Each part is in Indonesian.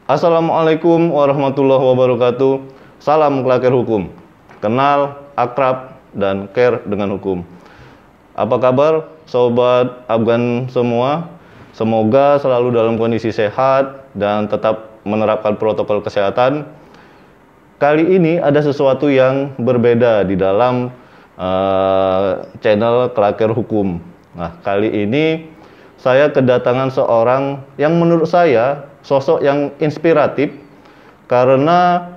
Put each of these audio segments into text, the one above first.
Assalamualaikum warahmatullahi wabarakatuh. Salam Klaker Hukum. Kenal, akrab, dan care dengan hukum. Apa kabar sobat Afgan semua? Semoga selalu dalam kondisi sehat dan tetap menerapkan protokol kesehatan. Kali ini ada sesuatu yang berbeda di dalam channel Klaker Hukum. Nah, kali ini saya kedatangan seorang yang menurut saya sosok yang inspiratif karena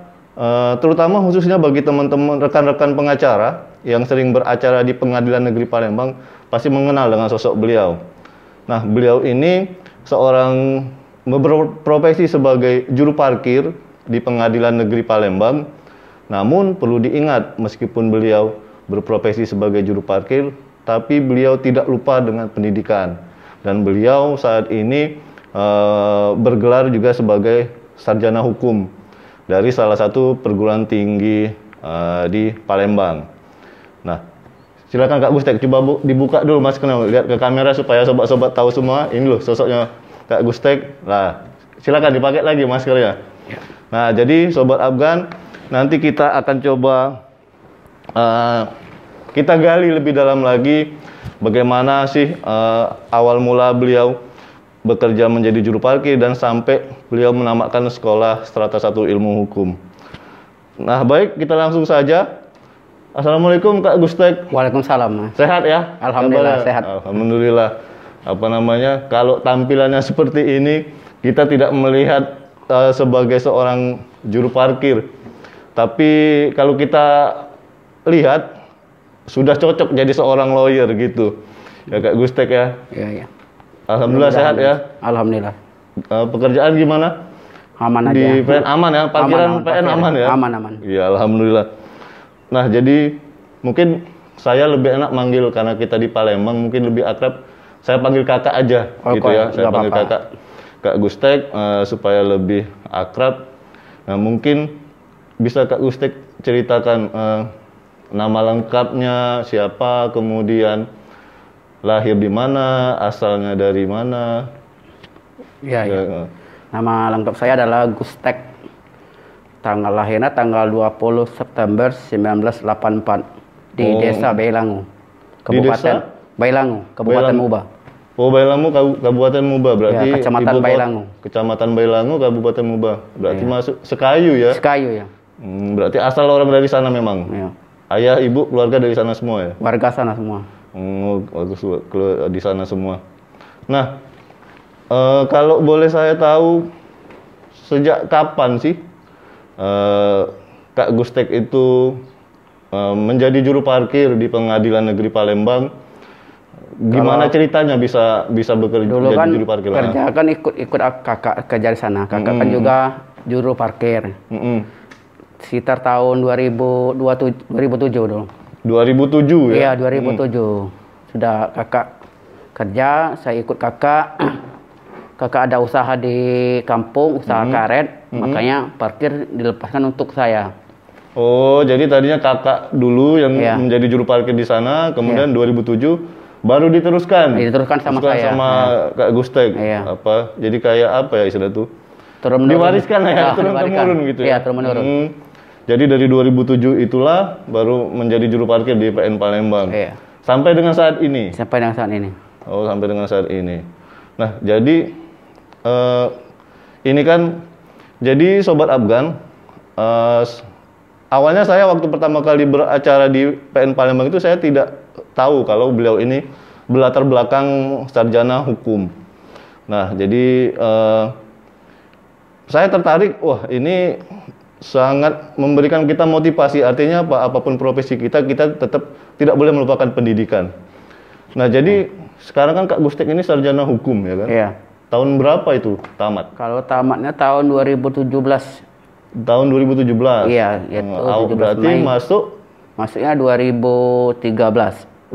terutama khususnya bagi teman-teman rekan-rekan pengacara yang sering beracara di Pengadilan Negeri Palembang pasti mengenal dengan sosok beliau. Nah, beliau ini seorang berprofesi sebagai juru parkir di Pengadilan Negeri Palembang. Namun perlu diingat, meskipun beliau berprofesi sebagai juru parkir, tapi beliau tidak lupa dengan pendidikan. Dan beliau saat ini bergelar juga sebagai sarjana hukum dari salah satu perguruan tinggi di Palembang. Nah, silakan Kak Gustek, coba dibuka dulu maskernya, lihat ke kamera supaya sobat-sobat tahu semua. Ini loh sosoknya Kak Gustek. Nah, silakan dipakai lagi maskernya. Nah, jadi sobat Afgan, nanti kita akan coba kita gali lebih dalam lagi bagaimana sih awal mula beliau bekerja menjadi juru parkir dan sampai beliau menamatkan sekolah strata 1 ilmu hukum. Nah, baik, kita langsung saja. Assalamualaikum Kak Gustek. Waalaikumsalam. Sehat ya? Alhamdulillah sehat. Alhamdulillah. Apa namanya? Kalau tampilannya seperti ini, kita tidak melihat sebagai seorang juru parkir. Tapi kalau kita lihat sudah cocok jadi seorang lawyer gitu. Ya Kak Gustek ya. Iya. Alhamdulillah sehat ya. Alhamdulillah. Pekerjaan gimana? Aman aja. Di PN aman ya? Parkiran PN aman ya? Aman. Iya, alhamdulillah. Nah, jadi mungkin saya lebih enak manggil karena kita di Palembang, mungkin lebih akrab. Saya panggil kakak aja gitu ya. Saya panggil kakak Kak Gustek supaya lebih akrab. Nah, mungkin bisa Kak Gustek ceritakan nama lengkapnya siapa, kemudian lahir di mana, asalnya dari mana? Iya. Nama lengkap saya adalah Gustek. Tanggal lahirnya tanggal 20 September 1984 di Desa Bailangu, Kabupaten Bailangu, Kabupaten Muba. Oh, Bailangu, Kabupaten Muba, berarti ya, Kecamatan Bailangu. Kecamatan Bailangu, Kabupaten Muba. Berarti masuk Sekayu ya? Sekayu ya. Berarti asal orang dari sana memang. Ya. Ayah, ibu, keluarga dari sana semua ya? Warga sana semua. Di sana semua. Nah, kalau boleh saya tahu sejak kapan sih Kak Gustek itu menjadi juru parkir di Pengadilan Negeri Palembang? Gimana ceritanya bisa bekerja dulu jadi juru parkir? Kerja kan ikut kakak kerja di sana. Kakak kan juga juru parkir. Sekitar tahun 2007 dulu. 2007 ya? Iya, 2007. Sudah kakak kerja, saya ikut kakak. Kakak ada usaha di kampung, usaha karet, makanya parkir dilepaskan untuk saya. Oh, jadi tadinya kakak dulu yang menjadi juru parkir di sana, kemudian 2007 baru diteruskan. Diteruskan sama saya. Sama Kak Gustek. Apa? Jadi kayak apa ya istilah itu? Diwariskan ya, turun-temurun gitu ya? Iya, turun-temurun. Jadi dari 2007 itulah baru menjadi juru parkir di PN Palembang. Iya. Sampai dengan saat ini? Sampai dengan saat ini. Oh, sampai dengan saat ini. Nah, jadi ini kan, jadi Sobat Afgan, awalnya saya waktu pertama kali beracara di PN Palembang itu saya tidak tahu kalau beliau ini berlatar belakang sarjana hukum. Nah, jadi saya tertarik, wah ini sangat memberikan kita motivasi. Artinya apa? Apapun profesi kita tetap tidak boleh melupakan pendidikan. Nah, jadi sekarang kan Kak Gustek ini sarjana hukum ya kan? Iya. Tahun berapa itu tamat? Kalau tamatnya tahun 2017. Tahun 2017? Iya, itu 17 berarti Mei. Masuknya 2013.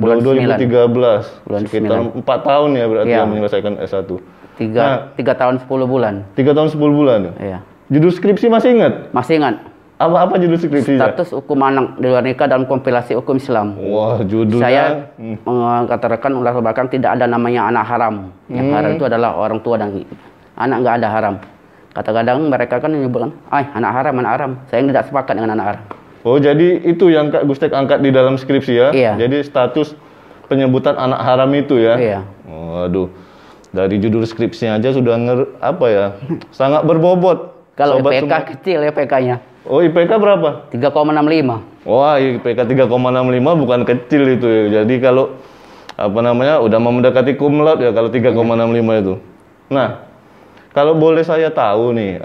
Bulan 2013. Bulan Sekitar 4 tahun ya berarti yang menyelesaikan S1. 3 tahun 10 bulan. 3 tahun 10 bulan? Iya. Judul skripsi masih ingat? Masih ingat. Apa judul skripsi? Status hukum anak di luar nikah dalam kompilasi hukum Islam. Wah, judulnya. Saya mengatakan latar belakang tidak ada namanya anak haram. Yang haram itu adalah orang tua dan anak, nggak ada haram. Kadang-kadang mereka kan menyebutkan, anak haram, anak haram. Saya tidak sepakat dengan anak haram. Oh, jadi itu yang Kak Gustek angkat di dalam skripsi ya? Iya. Jadi status penyebutan anak haram itu ya? Iya. Oh, aduh. Dari judul skripsinya aja sudah sangat berbobot. Kalau Sobat IPK semua. kecil IPK-nya. Oh, IPK berapa? 3,65. Wah, IPK 3,65 bukan kecil itu ya. Jadi kalau udah mau mendekati cum laude ya kalau 3,65 itu. Nah, kalau boleh saya tahu nih,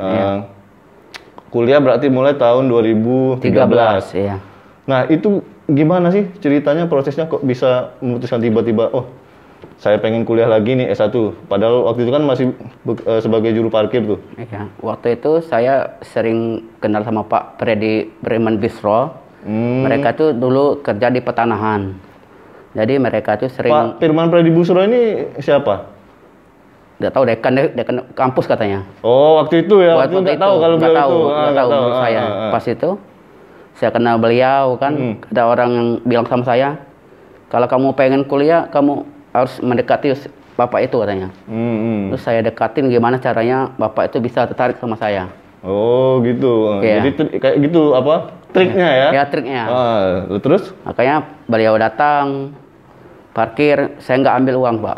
kuliah berarti mulai tahun 2013. Iya. Nah, itu gimana sih ceritanya, prosesnya kok bisa memutuskan tiba-tiba, oh saya pengen kuliah lagi nih S1. Padahal waktu itu kan masih sebagai juru parkir tuh. Iya. Waktu itu saya sering kenal sama Pak Freddy Bremen Bistro. Mereka tuh dulu kerja di petanahan. Jadi mereka tuh sering... Pak Firman Freddy Busro ini siapa? Nggak tahu, dekan kampus katanya. Oh, waktu itu ya. Waktu itu nggak tahu kalau beliau itu. Nggak tahu menurut saya. Pas itu saya kenal beliau kan, ada orang yang bilang sama saya, kalau kamu pengen kuliah, kamu harus mendekati bapak itu katanya. Terus saya dekatin gimana caranya bapak itu bisa tertarik sama saya. Oh, gitu. Iya. Jadi kayak gitu triknya ya? Ya, triknya. Terus? Makanya beliau datang, parkir, saya nggak ambil uang, Pak.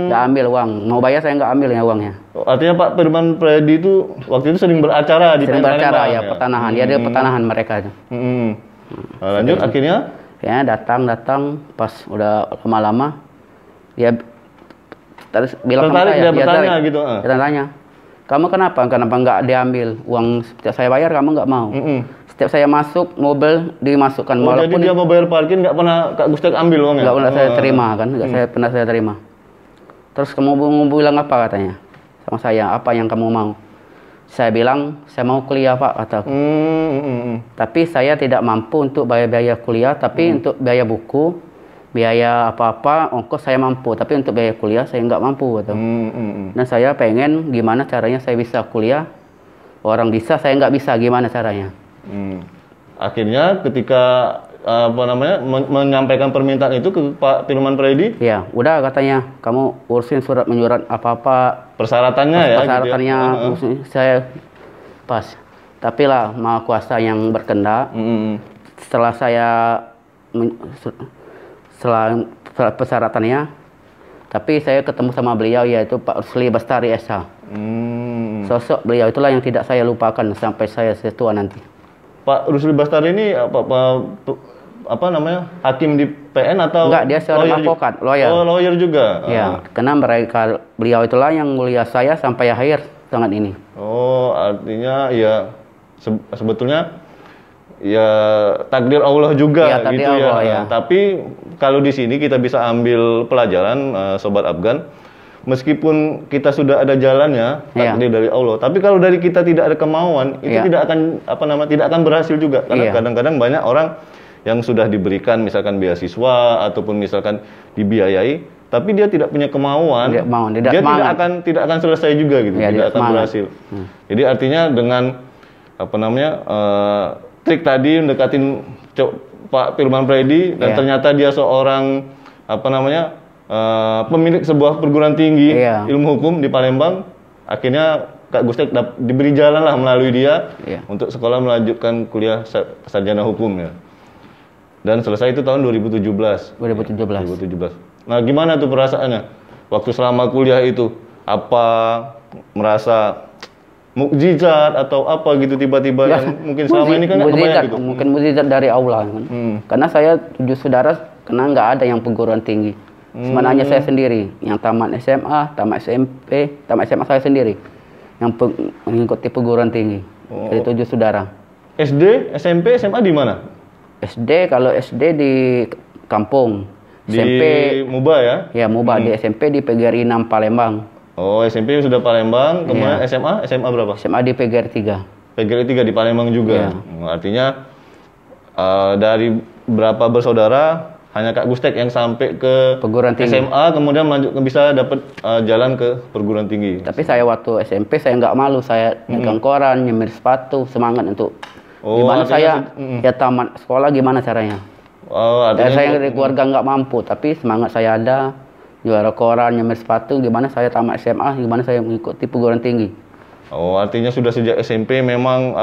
Nggak ambil uang. Mau bayar saya nggak ambil ya uangnya. Artinya Pak Firman Freddy itu waktu itu sering beracara di sering beracara ya, ya? Pertanahan. Dia ada pertanahan mereka. Nah, lanjut akhirnya? Ya, datang pas udah lama-lama dia terus bilang sama saya, dia bertanya gitu. Dia tanya, kamu kenapa nggak diambil uang setiap saya bayar, kamu nggak mau? Setiap saya masuk mobil dimasukkan. Oh, jadi dia mau bayar parkir nggak pernah Kak Gustek ambil uangnya? Nggak pernah saya terima kan, pernah saya terima. Terus kamu mau bilang apa katanya sama saya, apa yang kamu mau? Saya bilang saya mau kuliah Pak, kataku. Tapi saya tidak mampu untuk bayar biaya kuliah, tapi untuk biaya buku, biaya apa-apa, ongkos saya mampu, tapi untuk biaya kuliah saya nggak mampu gitu. Dan saya pengen gimana caranya saya bisa kuliah, orang bisa saya nggak bisa, gimana caranya? Akhirnya ketika menyampaikan permintaan itu ke Pak Firman Freddy, ya udah katanya kamu urusin surat menyurat apa-apa, persyaratannya saya pas. Tapi lah Maha Kuasa yang berkendak. Setelah setelah persyaratannya, tapi saya ketemu sama beliau yaitu Pak Rusli Bastari SH. Sosok beliau itulah yang tidak saya lupakan sampai saya setua nanti. Pak Rusli Bastari ini apa namanya, hakim di PN atau? Enggak, dia seorang advokat, lawyer. Oh, lawyer juga. Ya, karena beliau itulah yang mulia saya sampai akhir tangan ini. Oh, artinya ya sebetulnya ya takdir Allah juga ya, takdir gitu Allah, ya. Tapi kalau di sini kita bisa ambil pelajaran, Sobat Afgan, meskipun kita sudah ada jalannya, takdir dari Allah. Tapi kalau dari kita tidak ada kemauan, itu tidak akan tidak akan berhasil juga. Karena kadang-kadang banyak orang yang sudah diberikan misalkan beasiswa ataupun misalkan dibiayai, tapi dia tidak punya kemauan, dia tidak akan selesai juga gitu, tidak akan berhasil. Jadi artinya dengan trik tadi mendekatin Pak Firman Freddy dan ternyata dia seorang pemilik sebuah perguruan tinggi ilmu hukum di Palembang, akhirnya Kak Gustek diberi jalan lah melalui dia untuk sekolah melanjutkan kuliah sarjana hukum ya. Dan selesai itu tahun 2017. Nah, gimana tuh perasaannya waktu selama kuliah itu? Apa merasa mukjizat atau apa gitu tiba-tiba yang mungkin selama ini kan kebanyakan gitu? Mungkin mukjizat dari Allah kan. Karena saya 7 saudara karena nggak ada yang perguruan tinggi. Sebenarnya saya sendiri yang tamat SMA, tamat SMP, tamat SMA saya sendiri yang mengikuti perguruan tinggi. Dari 7 saudara. SD, SMP, SMA di mana? Kalau SD di kampung. Di SMP Muba ya? Ya, Muba. Di SMP di PGRI 6 Palembang. Oh, SMP sudah Palembang, kemudian SMA berapa? SMA di PGRI 3. PGRI 3 di Palembang juga. Artinya dari berapa bersaudara hanya Kak Gustek yang sampai ke perguruan tinggi. SMA, kemudian bisa dapat jalan ke perguruan tinggi. Tapi saya waktu SMP saya nggak malu, saya megang koran, nyemir sepatu, semangat untuk gimana saya ya tamat sekolah, gimana caranya. Saya dari keluarga nggak mampu, tapi semangat saya ada, juara koran, nyemir sepatu, gimana saya tamat SMA, gimana saya mengikuti perguruan tinggi. Oh, artinya sudah sejak SMP memang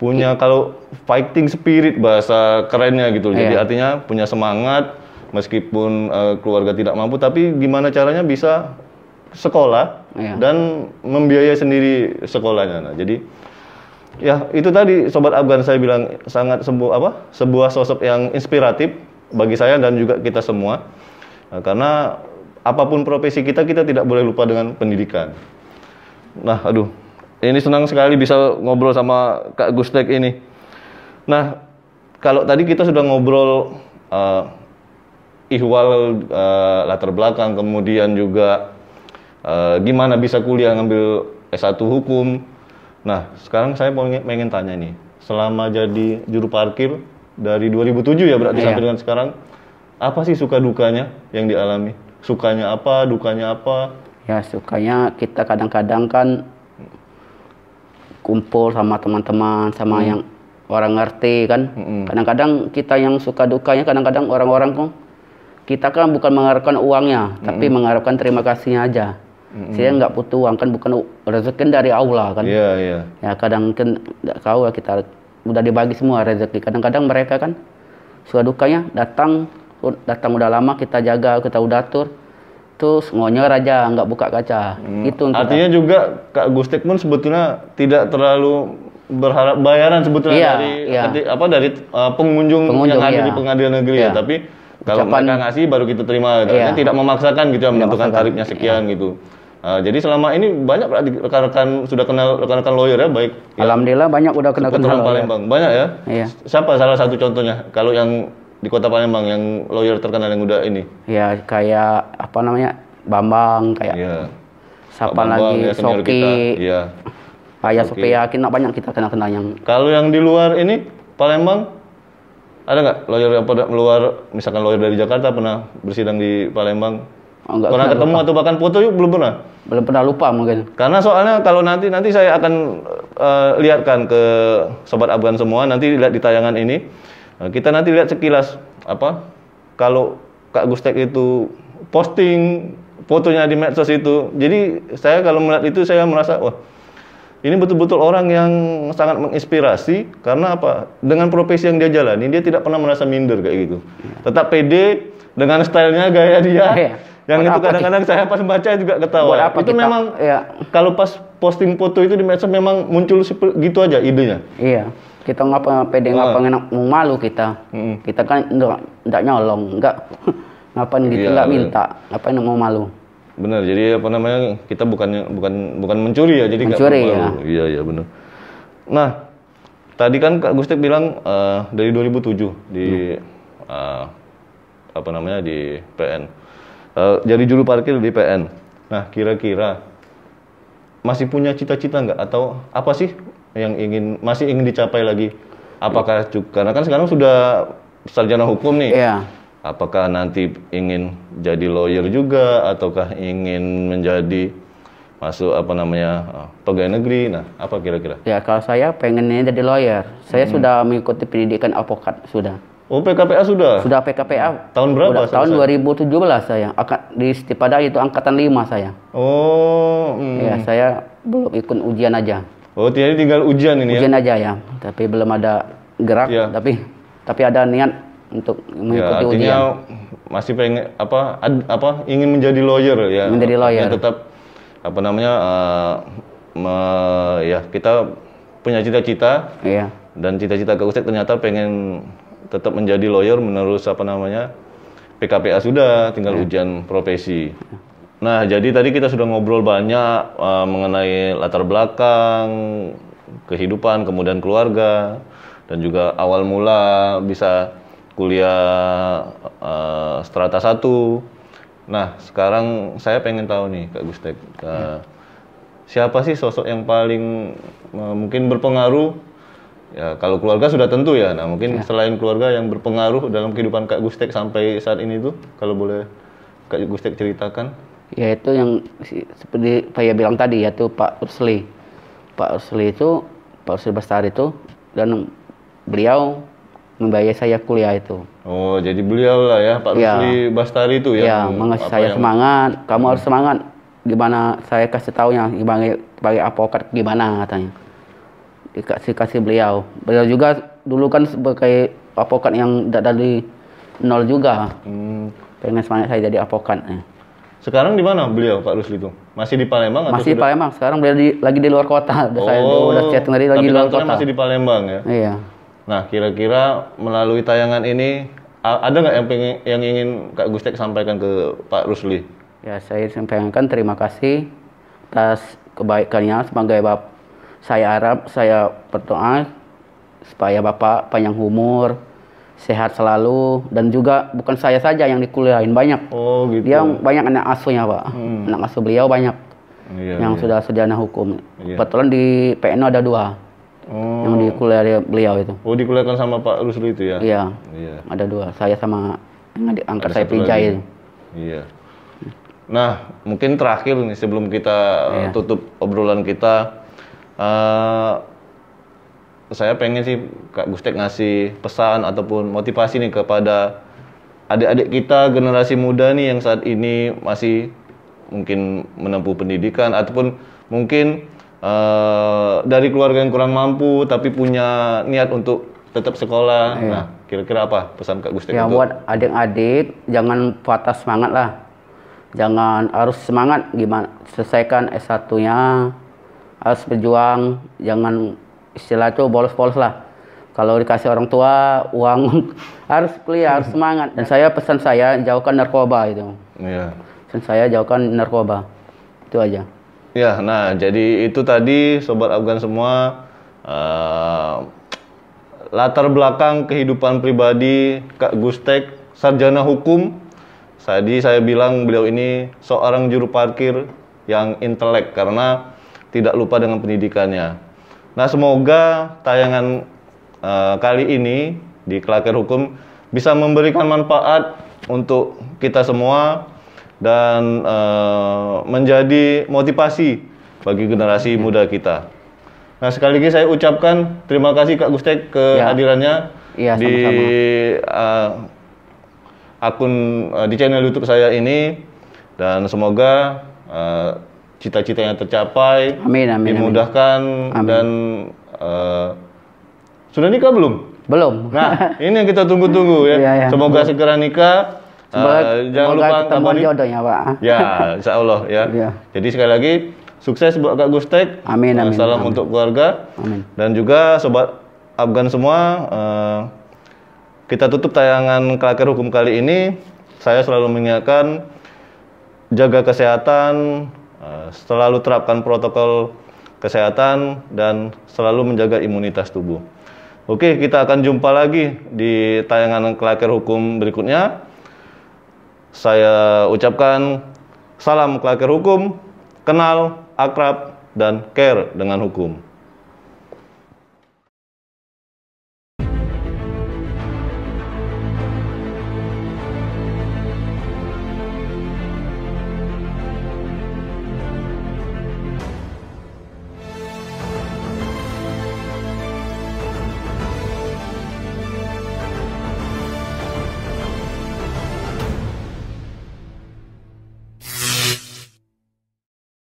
punya kalau fighting spirit bahasa kerennya gitu. Jadi artinya punya semangat meskipun keluarga tidak mampu, tapi gimana caranya bisa sekolah dan membiayai sendiri sekolahnya. Nah, jadi ya itu tadi Sobat Afgan saya bilang sangat sebuah sosok yang inspiratif bagi saya dan juga kita semua. Nah, karena apapun profesi kita tidak boleh lupa dengan pendidikan. Nah, ini senang sekali bisa ngobrol sama Kak Gustek ini. Nah, kalau tadi kita sudah ngobrol ihwal latar belakang, kemudian juga gimana bisa kuliah ngambil S1 hukum. Nah, sekarang saya pengen tanya nih, selama jadi juru parkir dari 2007 ya berarti sampai dengan sekarang, apa sih suka dukanya yang dialami? Sukanya apa, dukanya apa? Ya, sukanya kita kadang-kadang kan kumpul sama teman-teman, sama yang orang ngerti kan. Kadang-kadang kita yang suka dukanya, kadang-kadang orang-orang kok kita kan bukan mengharapkan uangnya, tapi mengharapkan terima kasihnya aja. Saya nggak butuh uang kan, bukan rezeki dari Allah kan. Iya. Ya kadang kan nggak tahu ya, kita udah dibagi semua rezeki. Kadang-kadang mereka kan suka dukanya datang udah lama kita jaga, kita udah atur. Terus ngonyor aja, nggak buka kaca. Itu artinya juga Kak Gustek pun sebetulnya tidak terlalu berharap bayaran sebetulnya dari pengunjung yang hadir di pengadilan negeri ya. Tapi kalau mereka ngasih baru kita terima. Tidak memaksakan gitu ya, menentukan tarifnya sekian gitu. Jadi selama ini banyak rekan-rekan sudah kenal rekan-rekan lawyer ya, baik. Alhamdulillah banyak udah kenal Palembang. Banyak ya? Iya. Siapa salah satu contohnya kalau yang di Kota Palembang yang lawyer terkenal yang udah ini? Ya kayak Bambang, kayak siapa lagi, Soki, Ayah Sophia, banyak kita kenal yang. Kalau yang di luar ini Palembang ada nggak lawyer yang luar, misalkan lawyer dari Jakarta pernah bersidang di Palembang? Pernah ketemu lupa. Atau bahkan foto yuk belum pernah? Belum pernah, lupa mungkin. Karena soalnya kalau nanti saya akan lihatkan ke Sobat Afgan semua, nanti lihat di tayangan ini. Kita nanti lihat sekilas kalau Kak Gustek itu posting fotonya di medsos itu. Jadi saya kalau melihat itu saya merasa wah, ini betul-betul orang yang sangat menginspirasi karena dengan profesi yang dia jalani dia tidak pernah merasa minder kayak gitu. Tetap pede dengan stylenya, gaya dia. Yang itu kadang-kadang saya pas baca juga ketawa. Itu memang kalau pas posting foto itu di medsos memang muncul gitu aja idenya. Iya. Kita pede ngapain mau malu kita. Kita kan enggak nyolong, enggak ngapain gitu, enggak minta, ngapain mau malu. Benar. Jadi kita bukan mencuri ya, jadi enggak malu. Iya benar. Nah, tadi kan Kak Gustek bilang dari 2007 di di PN. Jadi juru parkir di PN. Nah, kira-kira masih punya cita-cita nggak atau apa sih yang masih ingin dicapai lagi? Apakah karena kan sekarang sudah sarjana hukum nih. Iya. Apakah nanti ingin jadi lawyer juga ataukah ingin menjadi pegawai negeri? Nah, apa kira-kira? Ya, kalau saya pengennya jadi lawyer. Saya sudah mengikuti pendidikan advokat sudah. Oh, PKPA sudah? Sudah PKPA. Tahun berapa? Tahun 2017 saya. Di Stipada itu angkatan 5 saya. Oh. Ya, saya belum ikut ujian aja. Oh, jadi tinggal ujian ini ujian aja ya. Tapi belum ada gerak. Tapi ada niat untuk mengikuti ujian. Masih pengen ingin menjadi lawyer ya. Menjadi lawyer. Ya, tetap kita punya cita-cita. Iya. Dan cita-cita Kak Gustek ternyata pengen tetap menjadi lawyer menerus PKPA sudah, tinggal ujian profesi. Nah, jadi tadi kita sudah ngobrol banyak mengenai latar belakang, kehidupan, kemudian keluarga, dan juga awal mula bisa kuliah strata 1. Nah, sekarang saya pengen tahu nih Kak Gustek, siapa sih sosok yang paling mungkin berpengaruh? Ya, kalau keluarga sudah tentu ya. Nah, mungkin selain keluarga yang berpengaruh dalam kehidupan Kak Gustek sampai saat ini tuh, kalau boleh Kak Gustek ceritakan. Ya, itu yang seperti saya bilang tadi, yaitu Pak Rusli. Pak Rusli Bastari itu, dan beliau membiayai saya kuliah itu. Oh, jadi beliau lah ya, Pak Rusli Bastari itu ya. Ya, mengasih saya semangat. Kamu harus semangat. Gimana saya kasih taunya, gimana sebagai advokat gimana katanya. Dikasih beliau. Beliau juga dulu kan sebagai advokat yang dari nol juga. Pengen semangat saya jadi advokat. Sekarang di mana beliau Pak Rusli itu? Masih di Palembang atau Masih di sudah? Palembang. Sekarang beliau lagi di luar kota. Saya udah chatting tadi lagi di luar kantornya kota. masih di Palembang ya? Iya. Nah, kira-kira melalui tayangan ini ada nggak yang ingin Kak Gustek sampaikan ke Pak Rusli? Ya, saya sampaikan terima kasih atas kebaikannya. Sebagai saya harap, saya berdoa supaya Bapak panjang umur, sehat selalu, dan juga bukan saya saja yang dikuliahin, banyak. Oh gitu. Dia banyak anak asuhnya Pak. Anak asuh beliau banyak yang sudah sarjana hukum. Kebetulan di PNU ada 2 yang dikuliahin beliau itu. Oh, dikuliahkan sama Pak Rusli itu ya? Iya. Ada 2. Saya sama yang angkat saya Pijai itu. Iya. Nah, mungkin terakhir nih sebelum kita tutup obrolan kita, saya pengen sih Kak Gustek ngasih pesan ataupun motivasi nih kepada adik-adik kita, generasi muda nih yang saat ini masih mungkin menempuh pendidikan ataupun mungkin dari keluarga yang kurang mampu tapi punya niat untuk tetap sekolah. Nah, kira-kira apa pesan Kak Gustek ya, untuk buat adik-adik jangan patah semangat lah. Jangan, harus semangat gimana selesaikan S1-nya, harus berjuang, jangan istilah itu bolos-bolos lah. Kalau dikasih orang tua uang harus kuliah, harus semangat. Dan pesan saya jauhkan narkoba itu. Iya. Pesan saya jauhkan narkoba. Itu aja. Ya, nah jadi itu tadi Sobat Afgan semua, latar belakang kehidupan pribadi Kak Gustek, sarjana hukum. Tadi saya bilang beliau ini seorang juru parkir yang intelek karena tidak lupa dengan pendidikannya. Nah, semoga tayangan kali ini di Klaker Hukum bisa memberikan manfaat untuk kita semua dan menjadi motivasi bagi generasi muda kita. Nah, sekali lagi saya ucapkan terima kasih Kak Gustek kehadirannya di akun di channel YouTube saya ini, dan semoga cita-citanya tercapai, dimudahkan, dan sudah nikah belum? Belum. Nah, ini yang kita tunggu-tunggu ya. Semoga segera nikah. Jangan lupa ketemu jodohnya Pak. Ya, insya Allah ya. Jadi sekali lagi sukses buat Kak Gustek. Amin. Salam untuk keluarga. Amin. Dan juga Sobat Afgan semua, kita tutup tayangan Klaker Hukum kali ini. Saya selalu mengingatkan, jaga kesehatan, selalu terapkan protokol kesehatan, dan selalu menjaga imunitas tubuh. Oke, kita akan jumpa lagi di tayangan Klaker Hukum berikutnya. Saya ucapkan salam Klaker Hukum, kenal, akrab, dan care dengan hukum.